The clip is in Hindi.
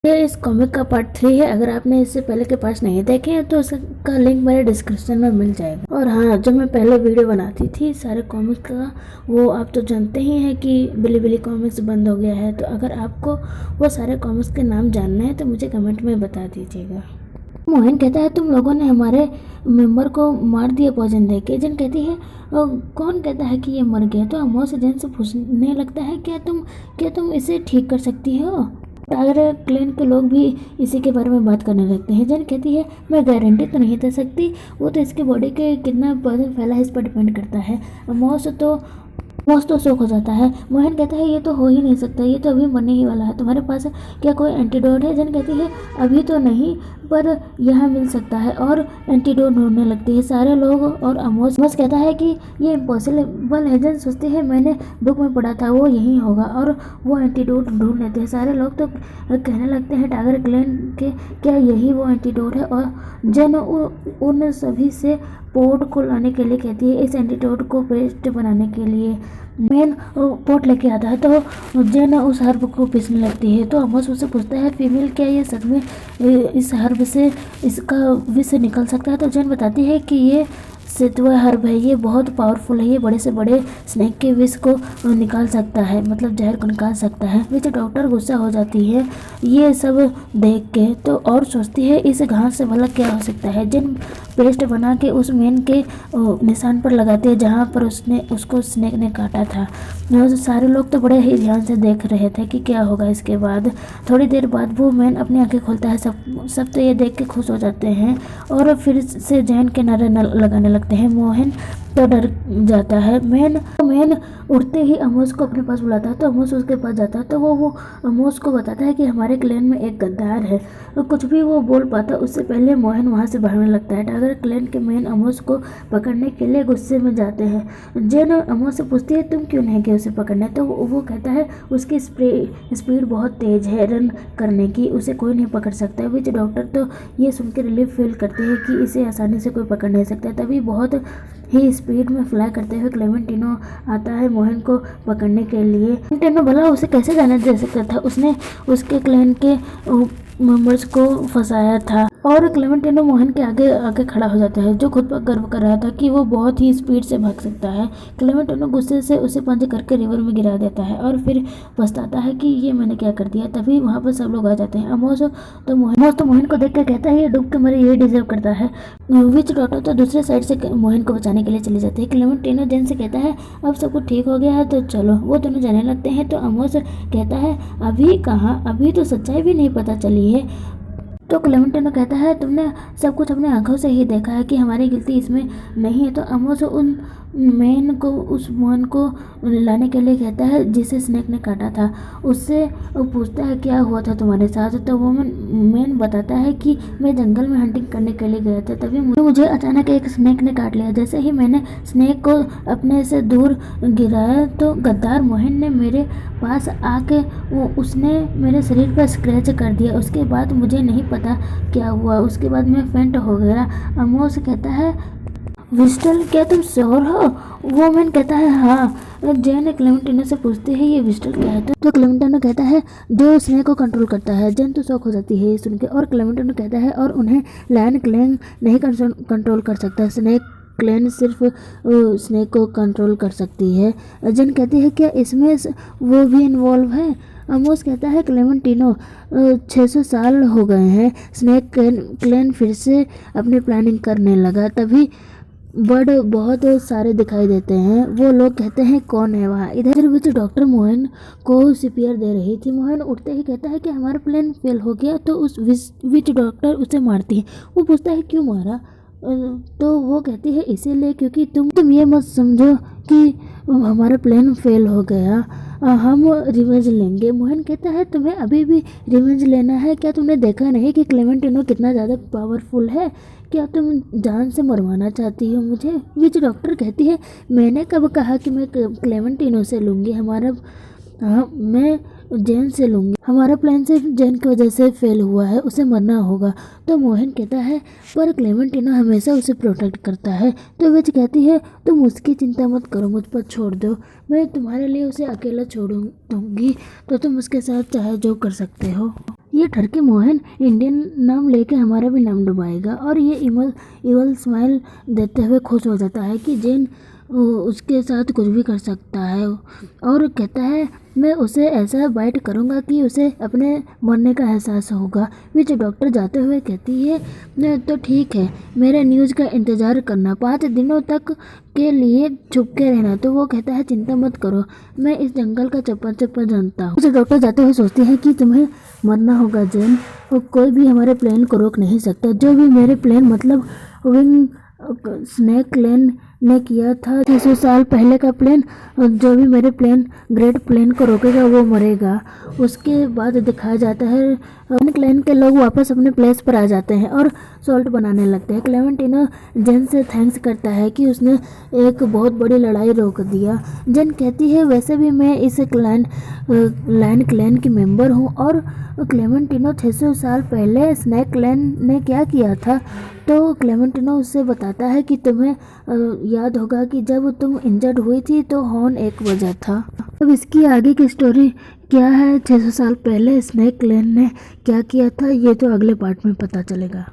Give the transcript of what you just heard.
ये इस कॉमिक का पार्ट 3 है। अगर आपने इससे पहले के पार्ट्स नहीं देखे हैं तो उसका लिंक मेरे डिस्क्रिप्शन में मिल जाएगा। और हाँ, जो मैं पहले वीडियो बनाती थी सारे कॉमिक्स का, वो आप तो जानते ही हैं कि बिली कॉमिक्स बंद हो गया है। तो अगर आपको वो सारे कॉमिक्स के नाम जानना है तो मुझे कमेंट में बता दीजिएगा। मोहन कहता है तुम लोगों ने हमारे मेंबर को मार दिया पॉइजन दे के। जन कहती है कौन कहता है कि ये मर गया? तो अमोस जन से पूछने लगता है क्या तुम इसे ठीक कर सकती हो? टाइगर क्लैन के लोग भी इसी के बारे में बात करने लगते हैं। जन कहती है मैं गारंटी तो नहीं दे सकती, वो तो इसके बॉडी के कितना पॉइजन फैला है इस पर डिपेंड करता है। मौस तो शौक हो जाता है। मोहन कहता है ये तो हो ही नहीं सकता, ये तो अभी मरने ही वाला है। तुम्हारे पास क्या कोई एंटीडोट है? जन कहती है अभी तो नहीं, पर यहाँ मिल सकता है। और एंटीडोट ढूंढने लगती है सारे लोग। और अमोस कहता है कि ये इम्पॉसिबल है। जन सोचती है मैंने बुक में पढ़ा था वो यही होगा, और वो एंटीडोट ढूंढ लेते हैं। सारे लोग तो कहने लगते हैं टाइगर क्लैन के क्या यही वो एंटीडोट है? और जन उन सभी से पोर्ट को लाने के लिए कहती है, इस एंटीडोट को पेस्ट बनाने के लिए। मेन पोर्ट लेके आता है तो जेन उस हर्ब को पीसने लगती है। तो अमोस उससे पूछता है फीमेल क्या ये सच में इस हर्ब से इसका विष निकल सकता है? तो जेन बताती है कि ये सितवा हर्ब है, ये बहुत पावरफुल है, ये बड़े से बड़े स्नेक के विष को निकाल सकता है, मतलब जहर को निकाल सकता है। विच डॉक्टर गुस्सा हो जाती है ये सब देख के, तो और सोचती है इस घास से भला क्या हो सकता है। जिन पेस्ट बना के उस मेन के निशान पर लगाती है जहाँ पर उसको स्नेक ने काटा था। सारे लोग तो बड़े ही ध्यान से देख रहे थे कि क्या होगा इसके बाद। थोड़ी देर बाद वो मैन अपनी आंखें खोलता है। सब तो ये देख के खुश हो जाते हैं और फिर से जैन के नारे लगाने लगते हैं। मोहन तो डर जाता है। मैन उड़ते ही अमोस को अपने पास बुलाता है। तो अमोस उसके पास जाता है तो वो अमोस को बताता है कि हमारे क्लैन में एक गद्दार है। और कुछ भी वो बोल पाता उससे पहले मोहन वहाँ से भागने लगता है। टाइगर क्लैन के मैन अमोस को पकड़ने के लिए गुस्से में जाते हैं। जेन अमोस से पूछती है तुम क्यों नहीं गए उसे पकड़ने? तो वो कहता है उसकी स्पीड बहुत तेज है रन करने की, उसे कोई नहीं पकड़ सकता। विच डॉक्टर तो ये सुन के रिलीफ फील करते हैं कि इसे आसानी से कोई पकड़ नहीं सकता। तभी बहुत ही स्पीड में फ्लाई करते हुए क्लेमेंटिनो आता है मोहन को पकड़ने के लिए। क्लेमेंटिनो भला उसे कैसे जाने दे सकता था? उसने उसके क्लैन के मेंबर्स को फंसाया था। और क्लेमेंटिनो मोहन के आगे खड़ा हो जाता है, जो खुद पर गर्व कर रहा था कि वो बहुत ही स्पीड से भाग सकता है। क्लेमेंटिनो गुस्से से उसे पंच करके रिवर में गिरा देता है और फिर पछताता है कि ये मैंने क्या कर दिया। तभी वहाँ पर सब लोग आ जाते हैं। अमोस तो मोहन को देख कर कहता है ये डूब के मरे, ये डिजर्व करता है। विच डॉक्टर तो दूसरे साइड से मोहन को बचाने के लिए चले जाते हैं। क्लेमेंटिनो जेन से कहता है अब सब कुछ ठीक हो गया है तो चलो। वो दोनों जाने लगते हैं। तो अमोस कहता है अभी कहाँ, अभी तो सच्चाई भी नहीं पता चली है। तो क्लेमेंटिनो कहता है तुमने सब कुछ अपने आंखों से ही देखा है कि हमारी गलती इसमें नहीं है। तो अमोस उस मोहन को लाने के लिए कहता है जिसे स्नेक ने काटा था। उससे पूछता है क्या हुआ था तुम्हारे साथ? तो वो मैन बताता है कि मैं जंगल में हंटिंग करने के लिए गया था, तभी मुझे अचानक एक स्नेक ने काट लिया। जैसे ही मैंने स्नेक को अपने से दूर गिराया तो गद्दार मोहन ने मेरे पास आके उसने मेरे शरीर पर स्क्रैच कर दिया। उसके बाद मुझे नहीं पता क्या हुआ, उसके बाद मैं फेंट हो गया। अमोस कहता है विस्टल क्या तुम श्योर हो? वो मैन कहता है हाँ। जेन क्लेमेंटिनो से पूछती है ये विस्टल क्या है? तो क्लेमेंटिनो कहता है जो स्नेक को कंट्रोल करता है। जेन तो शौक हो जाती है ये सुन के। और क्लेमेंटिनो कहता है और उन्हें लायन क्लैन नहीं कंट्रोल कर सकता, स्नेक क्लैन सिर्फ स्नेक को कंट्रोल कर सकती है। जेन कहती है क्या इसमें वो भी इन्वॉल्व है? अमोस कहता है क्लेमेंटिनो 600 साल हो गए हैं। स्नेक क्लैन फिर से अपनी प्लानिंग करने लगा। तभी बर्ड बहुत सारे दिखाई देते हैं। वो लोग कहते हैं कौन है वहाँ? इधर विच डॉक्टर मोहन को सीपीआर दे रही थी। मोहन उठते ही कहता है कि हमारा प्लान फेल हो गया। तो उस विच डॉक्टर उसे मारती है। वो पूछता है क्यों मारा? तो वो कहती है इसीलिए क्योंकि तुम ये मत समझो कि हमारा प्लान फेल हो गया, हम रिवेंज लेंगे। मोहन कहता है तुम्हें अभी भी रिवेंज लेना है? क्या तुमने देखा नहीं कि क्लेमेंटिनो कितना ज़्यादा पावरफुल है? क्या तुम जान से मरवाना चाहती हो मुझे? विच डॉक्टर कहती है मैंने कब कहा कि मैं क्लेमेंटिनो से लूँगी? मैं जेन से लूँगी। हमारा प्लान सिर्फ जेन की वजह से फेल हुआ है, उसे मरना होगा। तो मोहन कहता है पर क्लेमेंटिनो हमेशा उसे प्रोटेक्ट करता है। तो विच कहती है तुम उसकी चिंता मत करो, मुझ पर छोड़ दो, मैं तुम्हारे लिए उसे अकेला छोड़ दूँगी, तो तुम उसके साथ चाहे जो कर सकते हो। ये ठरकी मोहन इंडियन नाम लेके हमारा भी नाम डुबाएगा। और ये इवल स्माइल देते हुए खुश हो जाता है कि जेन उसके साथ कुछ भी कर सकता है और कहता है मैं उसे ऐसा बाइट करूँगा कि उसे अपने मरने का एहसास होगा। बीच डॉक्टर जाते हुए कहती है तो ठीक है, मेरे न्यूज़ का इंतज़ार करना, 5 दिनों तक के लिए छुप के रहना। तो वो कहता है चिंता मत करो, मैं इस जंगल का चप्पा चप्पा जानता हूँ। उसे डॉक्टर जाते हुए सोचती है कि तुम्हें मरना होगा जेन, और कोई भी हमारे प्लान को रोक नहीं सकता। जो भी मेरे प्लान मतलब विंग स्नेक लैंड ने किया था 600 साल पहले का प्लान, जो भी मेरे प्लान ग्रेट प्लान को रोकेगा वो मरेगा। उसके बाद दिखाया जाता है क्लैन के लोग वापस अपने प्लेस पर आ जाते हैं और सॉल्ट बनाने लगते हैं। क्लेमेंटिनो जेन से थैंक्स करता है कि उसने एक बहुत बड़ी लड़ाई रोक दिया। जेन कहती है वैसे भी मैं इस लैंड क्लैन की मेंबर हूँ और क्लेमेंटिनो 600 साल पहले स्नैक लैंड ने क्या किया था। तो क्लेमेंटिनो उससे बताता है कि तुम्हें याद होगा कि जब तुम इंजर्ड हुई थी तो हॉर्न एक बजा था। अब इसकी आगे की स्टोरी क्या है, 600 साल पहले स्नैक लैंड ने क्या किया था, ये तो अगले पार्ट में पता चलेगा।